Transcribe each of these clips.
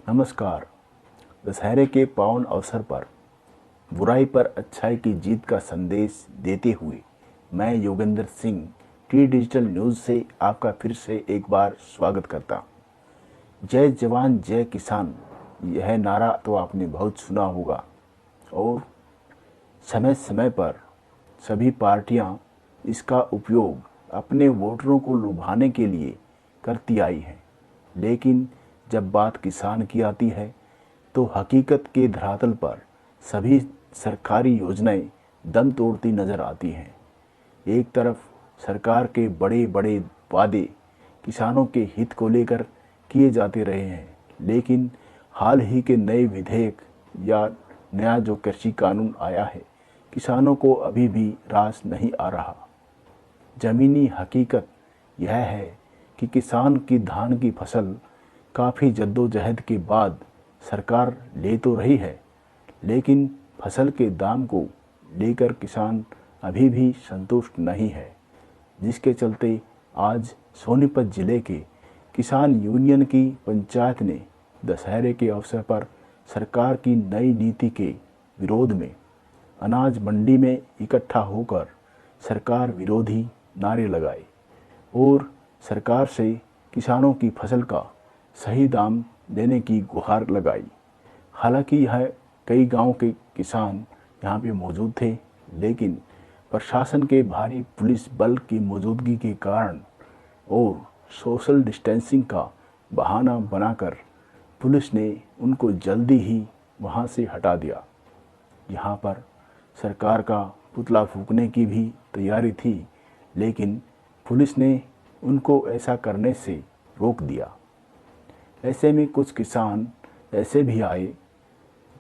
नमस्कार। दशहरे के पावन अवसर पर बुराई पर अच्छाई की जीत का संदेश देते हुए मैं Yogendra Singh T digital news से आपका फिर से एक बार स्वागत करता हूँ। जय जवान जय किसान, यह नारा तो आपने बहुत सुना होगा और समय समय पर सभी पार्टियां इसका उपयोग अपने वोटरों को लुभाने के लिए करती आई हैं। लेकिन जब बात किसान की आती है तो हकीकत के धरातल पर सभी सरकारी योजनाएं दम तोड़ती नज़र आती हैं। एक तरफ सरकार के बड़े बड़े वादे किसानों के हित को लेकर किए जाते रहे हैं, लेकिन हाल ही के नए विधेयक या नया जो कृषि कानून आया है, किसानों को अभी भी रास नहीं आ रहा। ज़मीनी हकीकत यह है कि किसान की धान की फसल काफ़ी जद्दोजहद के बाद सरकार ले तो रही है, लेकिन फसल के दाम को लेकर किसान अभी भी संतुष्ट नहीं है, जिसके चलते आज सोनीपत ज़िले के किसान यूनियन की पंचायत ने दशहरे के अवसर पर सरकार की नई नीति के विरोध में अनाज मंडी में इकट्ठा होकर सरकार विरोधी नारे लगाए और सरकार से किसानों की फसल का सही दाम देने की गुहार लगाई। हालांकि यह कई गांव के किसान यहां पे मौजूद थे, लेकिन प्रशासन के भारी पुलिस बल की मौजूदगी के कारण और सोशल डिस्टेंसिंग का बहाना बनाकर पुलिस ने उनको जल्दी ही वहां से हटा दिया। यहां पर सरकार का पुतला फूंकने की भी तैयारी थी, लेकिन पुलिस ने उनको ऐसा करने से रोक दिया। ऐसे में कुछ किसान ऐसे भी आए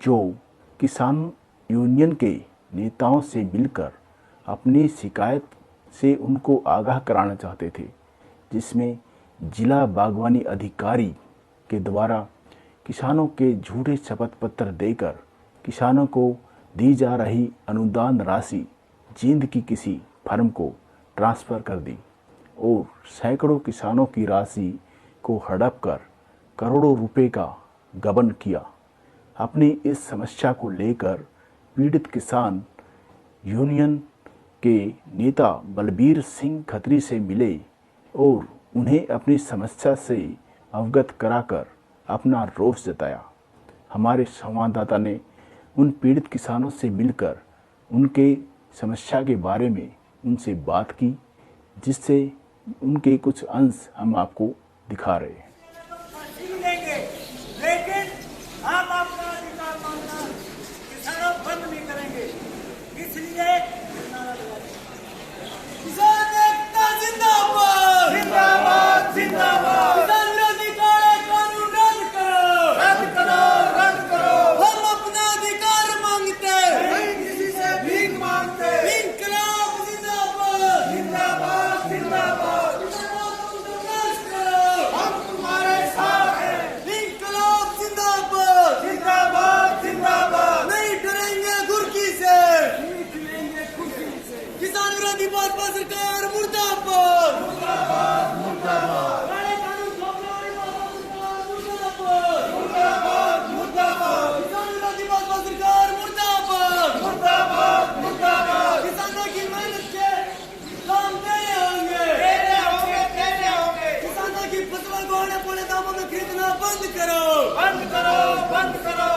जो किसान यूनियन के नेताओं से मिलकर अपनी शिकायत से उनको आगाह कराना चाहते थे, जिसमें जिला बागवानी अधिकारी के द्वारा किसानों के झूठे शपथ पत्र देकर किसानों को दी जा रही अनुदान राशि जींद की किसी फर्म को ट्रांसफ़र कर दी और सैकड़ों किसानों की राशि को हड़प कर करोड़ों रुपए का गबन किया। अपनी इस समस्या को लेकर पीड़ित किसान यूनियन के नेता बलबीर सिंह खत्री से मिले और उन्हें अपनी समस्या से अवगत कराकर अपना रोष जताया। हमारे संवाददाता ने उन पीड़ित किसानों से मिलकर उनके समस्या के बारे में उनसे बात की, जिससे उनके कुछ अंश हम आपको दिखा रहे हैं। लेकिन हम अपना अधिकार मांगना किसानों बंद नहीं करेंगे, इसलिए किसान एकता जिंदाबाद जिंदाबाद जिंदाबाद। किसान विरोधी काले कानून रद्द करो रद्द करो रद्द करो। हम अपना अधिकार मांगते नहीं, किसी से भीख मांगते। इंकलाब जिंदाबाद जिंदाबाद जिंदाबाद। भाजपा सरकार मुर्दाबाद मुर्दाबाद मुर्दाबाद। काले कानून थोपने वाली मुर्दाबाद मुर्दाबाद मुर्दाबाद। किसान विरोधी भाजपा सरकार मुर्दाबाद मुर्दाबाद मुर्दाबाद। किसानों की मेहनत के दाम देने होंगे देने होंगे देने होंगे। किसानों की फसलों को आने पौने दामों में खरीदना बंद करो बंद करो बंद करो।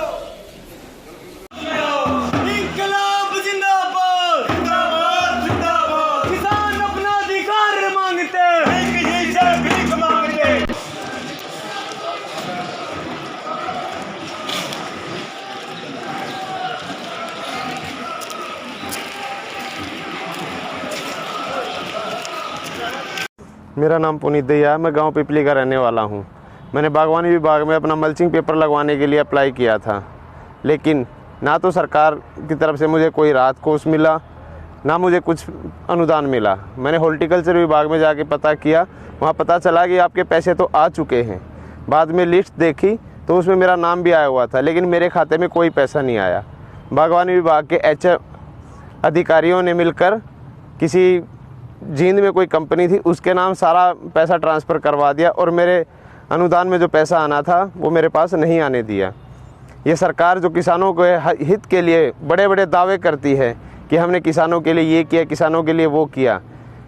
मेरा नाम पुनीत दैया है। मैं गांव पिपली का रहने वाला हूं। मैंने बागवानी विभाग में अपना मल्चिंग पेपर लगवाने के लिए अप्लाई किया था, लेकिन ना तो सरकार की तरफ से मुझे कोई राहत कोष मिला, ना मुझे कुछ अनुदान मिला। मैंने हॉर्टिकल्चर विभाग में जाके पता किया, वहां पता चला कि आपके पैसे तो आ चुके हैं। बाद में लिस्ट देखी तो उसमें मेरा नाम भी आया हुआ था, लेकिन मेरे खाते में कोई पैसा नहीं आया। बागवानी विभाग के अधिकारियों ने मिलकर किसी जींद में कोई कंपनी थी, उसके नाम सारा पैसा ट्रांसफ़र करवा दिया और मेरे अनुदान में जो पैसा आना था वो मेरे पास नहीं आने दिया। ये सरकार जो किसानों के हित के लिए बड़े बड़े दावे करती है कि हमने किसानों के लिए ये किया, किसानों के लिए वो किया,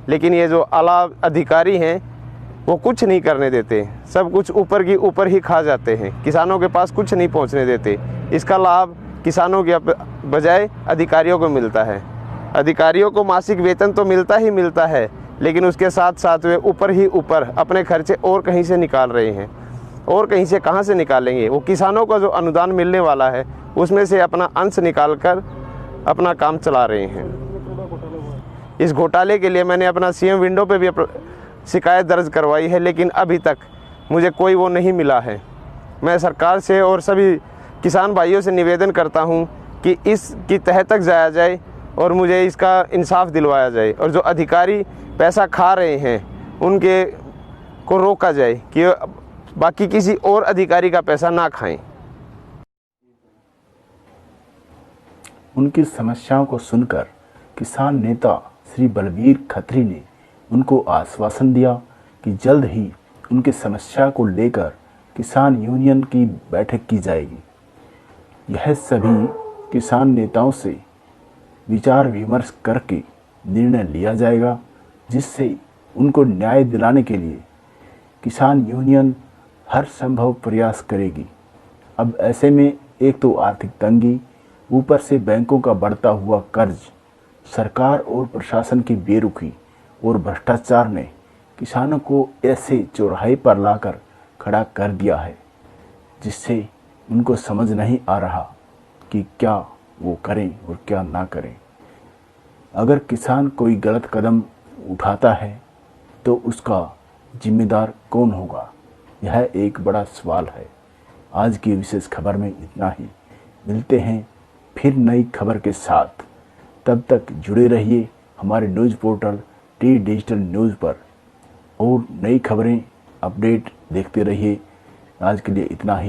लेकिन ये जो आला अधिकारी हैं वो कुछ नहीं करने देते, सब कुछ ऊपर की ऊपर ही खा जाते हैं, किसानों के पास कुछ नहीं पहुंचने देते। इसका लाभ किसानों के बजाय अधिकारियों को मिलता है। अधिकारियों को मासिक वेतन तो मिलता ही मिलता है, लेकिन उसके साथ साथ वे ऊपर ही ऊपर अपने खर्चे और कहीं से निकाल रहे हैं। और कहीं से कहाँ से निकालेंगे? वो किसानों का जो अनुदान मिलने वाला है उसमें से अपना अंश निकाल कर अपना काम चला रहे हैं। इस घोटाले के लिए मैंने अपना सीएम विंडो पे भी शिकायत दर्ज करवाई है, लेकिन अभी तक मुझे कोई वो नहीं मिला है। मैं सरकार से और सभी किसान भाइयों से निवेदन करता हूं कि इसकी तह तक जाया जाए और मुझे इसका इंसाफ दिलवाया जाए, और जो अधिकारी पैसा खा रहे हैं उनके को रोका जाए कि बाकी किसी और अधिकारी का पैसा ना खाएं। उनकी समस्याओं को सुनकर किसान नेता श्री बलवीर खत्री ने उनको आश्वासन दिया कि जल्द ही उनकी समस्या को लेकर किसान यूनियन की बैठक की जाएगी। यह सभी किसान नेताओं से विचार विमर्श करके निर्णय लिया जाएगा, जिससे उनको न्याय दिलाने के लिए किसान यूनियन हर संभव प्रयास करेगी। अब ऐसे में एक तो आर्थिक तंगी, ऊपर से बैंकों का बढ़ता हुआ कर्ज, सरकार और प्रशासन की बेरुखी और भ्रष्टाचार ने किसानों को ऐसे चौराहे पर लाकर खड़ा कर दिया है, जिससे उनको समझ नहीं आ रहा कि क्या वो करें और क्या ना करें। अगर किसान कोई गलत कदम उठाता है तो उसका जिम्मेदार कौन होगा, यह एक बड़ा सवाल है। आज की विशेष खबर में इतना ही। मिलते हैं फिर नई खबर के साथ। तब तक जुड़े रहिए हमारे news portal T digital news पर और नई खबरें अपडेट देखते रहिए। आज के लिए इतना ही।